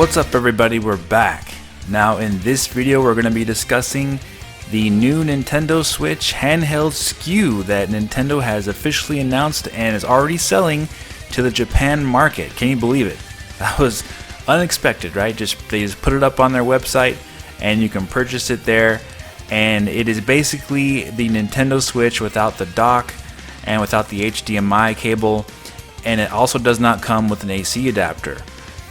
What's up everybody, we're back. Now in this video we're going to be discussing the new Nintendo Switch handheld SKU that Nintendo has officially announced and is already selling to the Japan market. Can you believe it? That was unexpected, right? They just put it up on their website and you can purchase it there, and it is basically the Nintendo Switch without the dock and without the HDMI cable, and it also does not come with an AC adapter.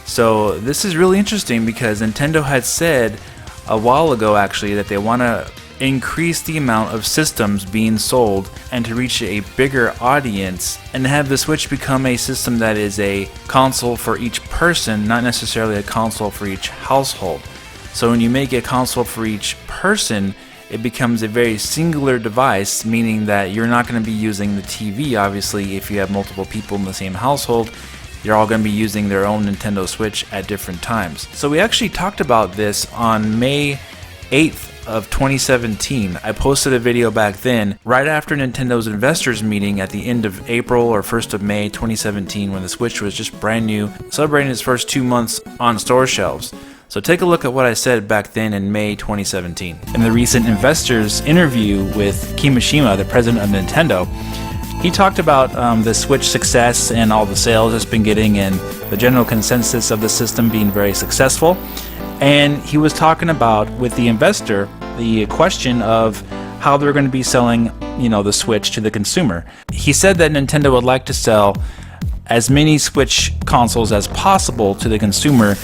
So this is really interesting because Nintendo had said a while ago actually that they want to increase the amount of systems being sold and to reach a bigger audience and have the Switch become a system that is a console for each person, not necessarily a console for each household. So when you make a console for each person, it becomes a very singular device, meaning that you're not going to be using the TV. Obviously, if you have multiple people in the same household, they're all going to be using their own Nintendo Switch at different times. So we actually talked about this on May 8th of 2017. I posted a video back then, right after Nintendo's investors meeting at the end of April or 1st of May 2017, when the Switch was just brand new, celebrating its first 2 months on store shelves. So take a look at what I said back then in May 2017. In the recent investors interview with Kimishima, the president of Nintendo, he talked about the Switch success and all the sales it's been getting and the general consensus of the system being very successful. And he was talking about, with the investor, the question of how they're going to be selling, the Switch to the consumer. He said that Nintendo would like to sell as many Switch consoles as possible to the consumer,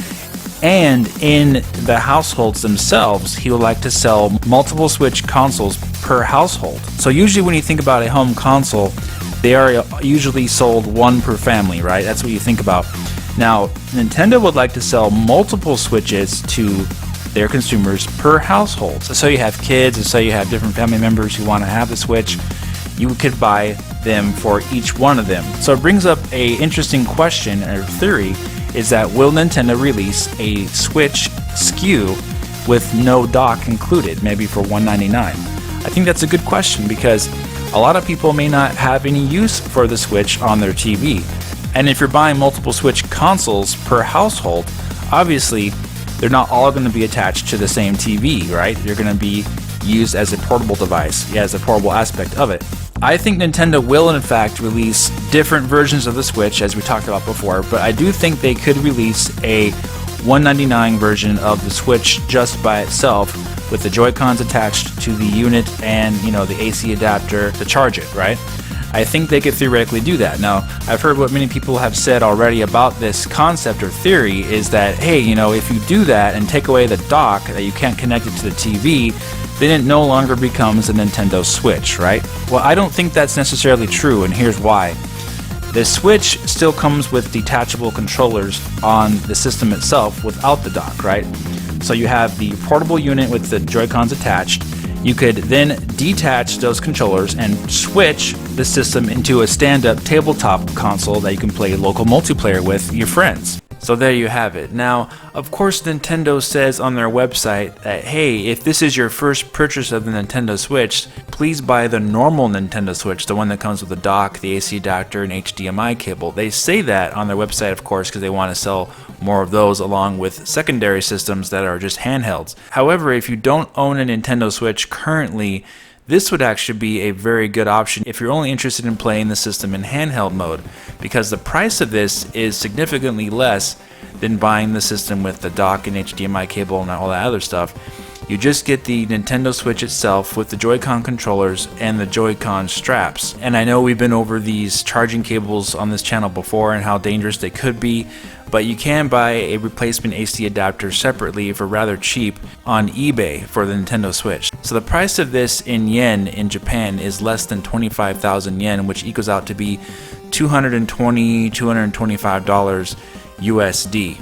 and in the households themselves, he would like to sell multiple Switch consoles per household. So usually when you think about a home console, they are usually sold one per family, right? That's what you think about. Now, Nintendo would like to sell multiple Switches to their consumers per household. So you have kids, and so you have different family members who want to have the Switch, you could buy them for each one of them. So it brings up a interesting question or theory, is that will Nintendo release a Switch SKU with no dock included, maybe for $199? I think that's a good question because a lot of people may not have any use for the Switch on their TV. And if you're buying multiple Switch consoles per household, obviously they're not all going to be attached to the same TV, right? They're going to be used as a portable device, as a portable aspect of it. I think Nintendo will in fact release different versions of the Switch, as we talked about before, but I do think they could release a $199 version of the Switch just by itself, with the Joy-Cons attached to the unit and the AC adapter to charge it, right? I think they could theoretically do that. Now, I've heard what many people have said already about this concept or theory is that, hey, if you do that and take away the dock, that you can't connect it to the TV, then it no longer becomes a Nintendo Switch, right? Well, I don't think that's necessarily true, and here's why. The Switch still comes with detachable controllers on the system itself without the dock, right? So you have the portable unit with the Joy-Cons attached. You could then detach those controllers and switch the system into a stand-up tabletop console that you can play local multiplayer with your friends. So there you have it. Now, of course, Nintendo says on their website that, hey, if this is your first purchase of the Nintendo Switch, please buy the normal Nintendo Switch, the one that comes with a dock, the AC adapter, and HDMI cable. They say that on their website, of course, because they want to sell more of those along with secondary systems that are just handhelds. However, if you don't own a Nintendo Switch currently, this would actually be a very good option if you're only interested in playing the system in handheld mode, because the price of this is significantly less than buying the system with the dock and HDMI cable and all that other stuff. You just get the Nintendo Switch itself with the Joy-Con controllers and the Joy-Con straps. And I know we've been over these charging cables on this channel before and how dangerous they could be, but you can buy a replacement AC adapter separately for rather cheap on eBay for the Nintendo Switch. So the price of this in yen in Japan is less than 25,000 yen, which equals out to be $225 USD.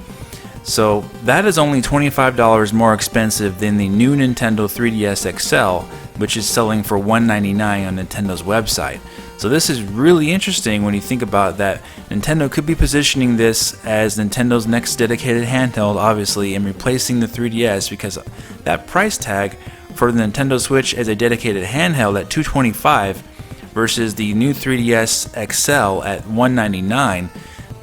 So that is only $25 more expensive than the new Nintendo 3DS XL, which is selling for $199 on Nintendo's website. So this is really interesting when you think about that. Nintendo could be positioning this as Nintendo's next dedicated handheld, obviously, and replacing the 3DS, because that price tag for the Nintendo Switch as a dedicated handheld at $225 versus the new 3DS XL at $199,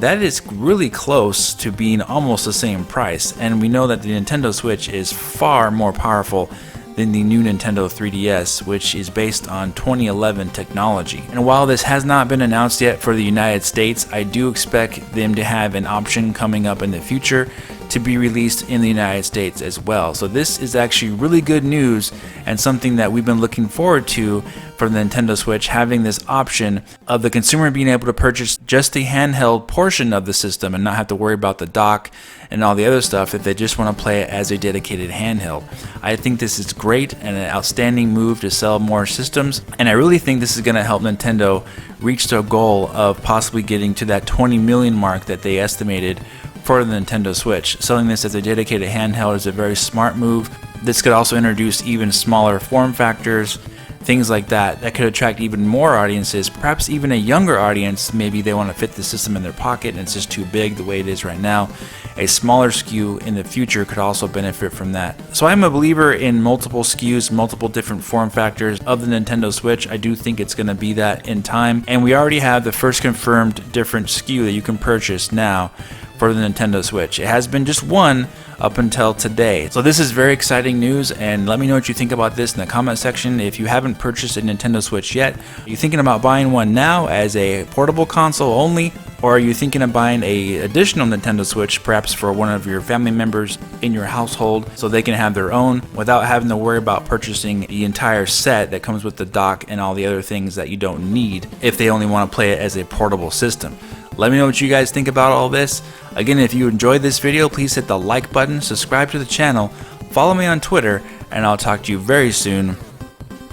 that is really close to being almost the same price. And we know that the Nintendo Switch is far more powerful than the new Nintendo 3DS, which is based on 2011 technology. And while this has not been announced yet for the United States, I do expect them to have an option coming up in the future to be released in the United States as well. So this is actually really good news and something that we've been looking forward to for the Nintendo Switch, having this option of the consumer being able to purchase just the handheld portion of the system and not have to worry about the dock and all the other stuff if they just want to play it as a dedicated handheld. I think this is great and an outstanding move to sell more systems, and I really think this is going to help Nintendo reach their goal of possibly getting to that 20 million mark that they estimated for the Nintendo Switch. Selling this as a dedicated handheld is a very smart move. This could also introduce even smaller form factors, things like that could attract even more audiences, perhaps even a younger audience. Maybe they want to fit the system in their pocket and it's just too big the way it is right now. A smaller SKU in the future could also benefit from that. So I'm a believer in multiple SKUs, multiple different form factors of the Nintendo Switch. I do think it's going to be that in time, and we already have the first confirmed different SKU that you can purchase now for the Nintendo Switch. It has been just one up until today. So this is very exciting news, and let me know what you think about this in the comment section. If you haven't purchased a Nintendo Switch yet, are you thinking about buying one now as a portable console only, or are you thinking of buying a additional Nintendo Switch perhaps for one of your family members in your household so they can have their own without having to worry about purchasing the entire set that comes with the dock and all the other things that you don't need if they only want to play it as a portable system? Let me know what you guys think about all this. Again, if you enjoyed this video, please hit the like button, subscribe to the channel, follow me on Twitter, and I'll talk to you very soon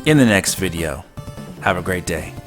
in the next video. Have a great day.